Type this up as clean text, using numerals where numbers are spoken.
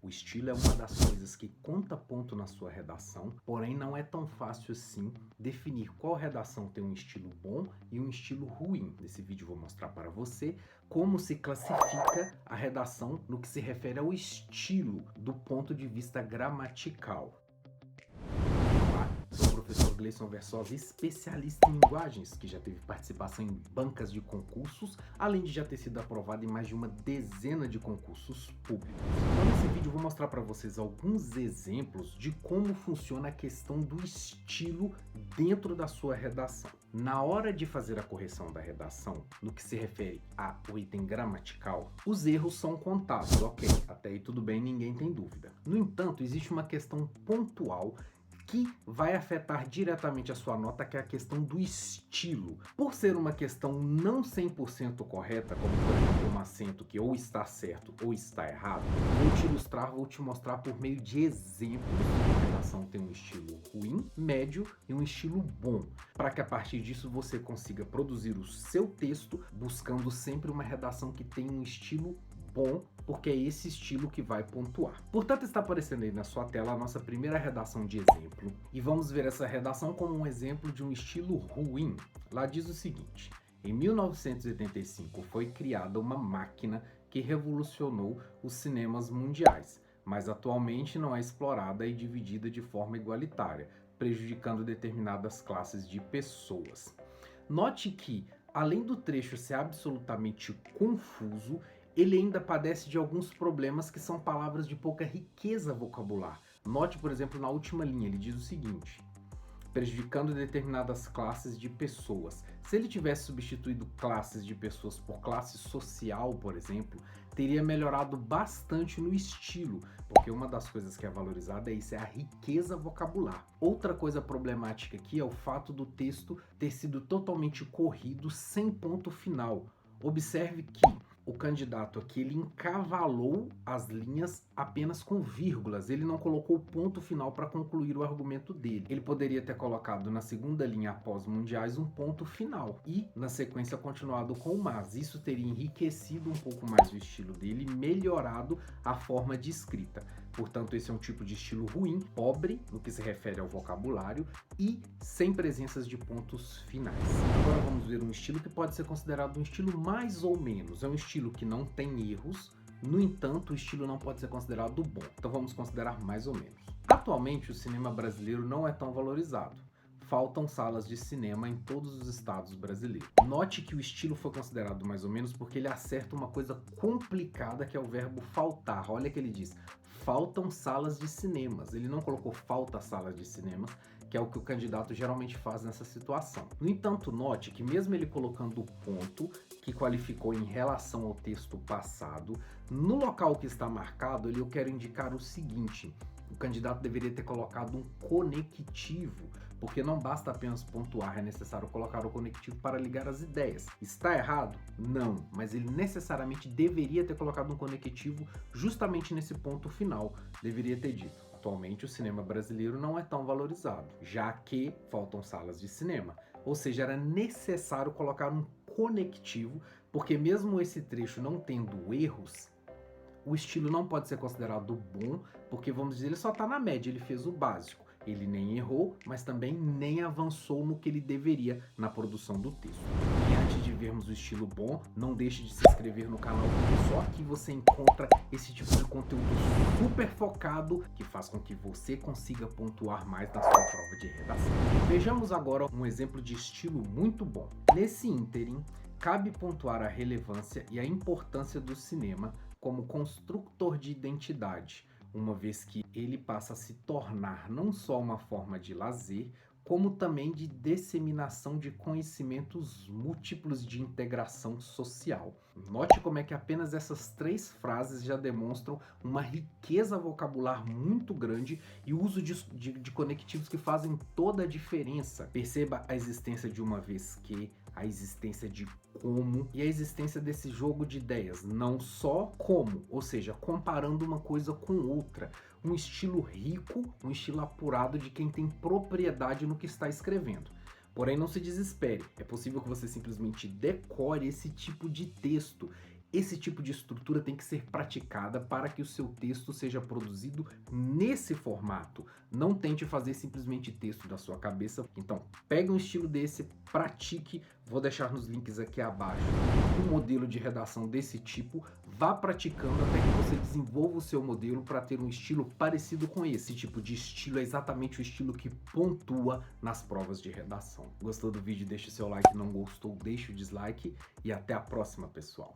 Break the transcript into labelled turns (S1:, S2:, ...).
S1: O estilo é uma das coisas que conta ponto na sua redação, porém não é tão fácil assim definir qual redação tem um estilo bom e um estilo ruim. Nesse vídeo eu vou mostrar para você como se classifica a redação no que se refere ao estilo do ponto de vista gramatical. Sou o professor Gleison Versosa, especialista em linguagens, que já teve participação em bancas de concursos, além de já ter sido aprovado em mais de uma dezena de concursos públicos. Então, nesse vídeo eu vou mostrar para vocês alguns exemplos de como funciona a questão do estilo dentro da sua redação. Na hora de fazer a correção da redação, no que se refere ao item gramatical, os erros são contados, ok, até aí tudo bem, ninguém tem dúvida. No entanto, existe uma questão pontual que vai afetar diretamente a sua nota, que é a questão do estilo. Por ser uma questão não 100% correta, como por exemplo um acento que ou está certo ou está errado, vou te ilustrar, vou te mostrar por meio de exemplos. A redação tem um estilo ruim, médio e um estilo bom, para que a partir disso você consiga produzir o seu texto buscando sempre uma redação que tenha um estilo bom, porque é esse estilo que vai pontuar. Portanto, está aparecendo aí na sua tela a nossa primeira redação de exemplo, e vamos ver essa redação como um exemplo de um estilo ruim. Lá diz o seguinte: em 1985 foi criada uma máquina que revolucionou os cinemas mundiais, mas atualmente não é explorada e dividida de forma igualitária, prejudicando determinadas classes de pessoas. Note que, além do trecho ser absolutamente confuso, ele ainda padece de alguns problemas que são palavras de pouca riqueza vocabular. Note, por exemplo, na última linha, ele diz o seguinte: prejudicando determinadas classes de pessoas. Se ele tivesse substituído classes de pessoas por classe social, por exemplo, teria melhorado bastante no estilo, porque uma das coisas que é valorizada é isso, é a riqueza vocabular. Outra coisa problemática aqui é o fato do texto ter sido totalmente corrido sem ponto final. Observe que o candidato aqui, ele encavalou as linhas apenas com vírgulas, ele não colocou ponto final para concluir o argumento dele. Ele poderia ter colocado na segunda linha após mundiais um ponto final e na sequência continuado com o mas. Isso teria enriquecido um pouco mais o estilo dele e melhorado a forma de escrita. Portanto, esse é um tipo de estilo ruim, pobre no que se refere ao vocabulário e sem presenças de pontos finais. Agora vamos ver um estilo que pode ser considerado um estilo mais ou menos. É um estilo que não tem erros, no entanto, o estilo não pode ser considerado bom. Então vamos considerar mais ou menos. Atualmente, o cinema brasileiro não é tão valorizado. Faltam salas de cinema em todos os estados brasileiros. Note que o estilo foi considerado mais ou menos porque ele acerta uma coisa complicada que é o verbo faltar. Olha que ele diz: faltam salas de cinemas. Ele não colocou falta salas de cinemas, que é o que o candidato geralmente faz nessa situação. No entanto, note que mesmo ele colocando o ponto, que qualificou em relação ao texto passado, no local que está marcado, eu quero indicar o seguinte: o candidato deveria ter colocado um conectivo, porque não basta apenas pontuar, é necessário colocar o conectivo para ligar as ideias. Está errado? Não, mas ele necessariamente deveria ter colocado um conectivo justamente nesse ponto final. Deveria ter dito: atualmente o cinema brasileiro não é tão valorizado, já que faltam salas de cinema. Ou seja, era necessário colocar um conectivo, porque mesmo esse trecho não tendo erros, o estilo não pode ser considerado bom, porque vamos dizer, ele só está na média, ele fez o básico. Ele nem errou, mas também nem avançou no que ele deveria na produção do texto. E antes de vermos o estilo bom, não deixe de se inscrever no canal, porque só aqui você encontra esse tipo de conteúdo super focado, que faz com que você consiga pontuar mais na sua prova de redação. Vejamos agora um exemplo de estilo muito bom. Nesse ínterim, cabe pontuar a relevância e a importância do cinema como construtor de identidade, uma vez que ele passa a se tornar não só uma forma de lazer, como também de disseminação de conhecimentos múltiplos de integração social. Note como é que apenas essas 3 frases já demonstram uma riqueza vocabular muito grande e o uso de conectivos que fazem toda a diferença. Perceba a existência de uma vez que, a existência de como e a existência desse jogo de ideias, não só como, ou seja, comparando uma coisa com outra. Um estilo rico, um estilo apurado de quem tem propriedade no que está escrevendo. Porém, não se desespere, é possível que você simplesmente decore esse tipo de texto Esse tipo de estrutura tem que ser praticada para que o seu texto seja produzido nesse formato. Não tente fazer simplesmente texto da sua cabeça. Então, pegue um estilo desse, pratique. Vou deixar nos links aqui abaixo um modelo de redação desse tipo. Vá praticando até que você desenvolva o seu modelo para ter um estilo parecido com esse. Esse tipo de estilo é exatamente o estilo que pontua nas provas de redação. Gostou do vídeo? Deixe seu like. Não gostou? Deixe o dislike. E até a próxima, pessoal.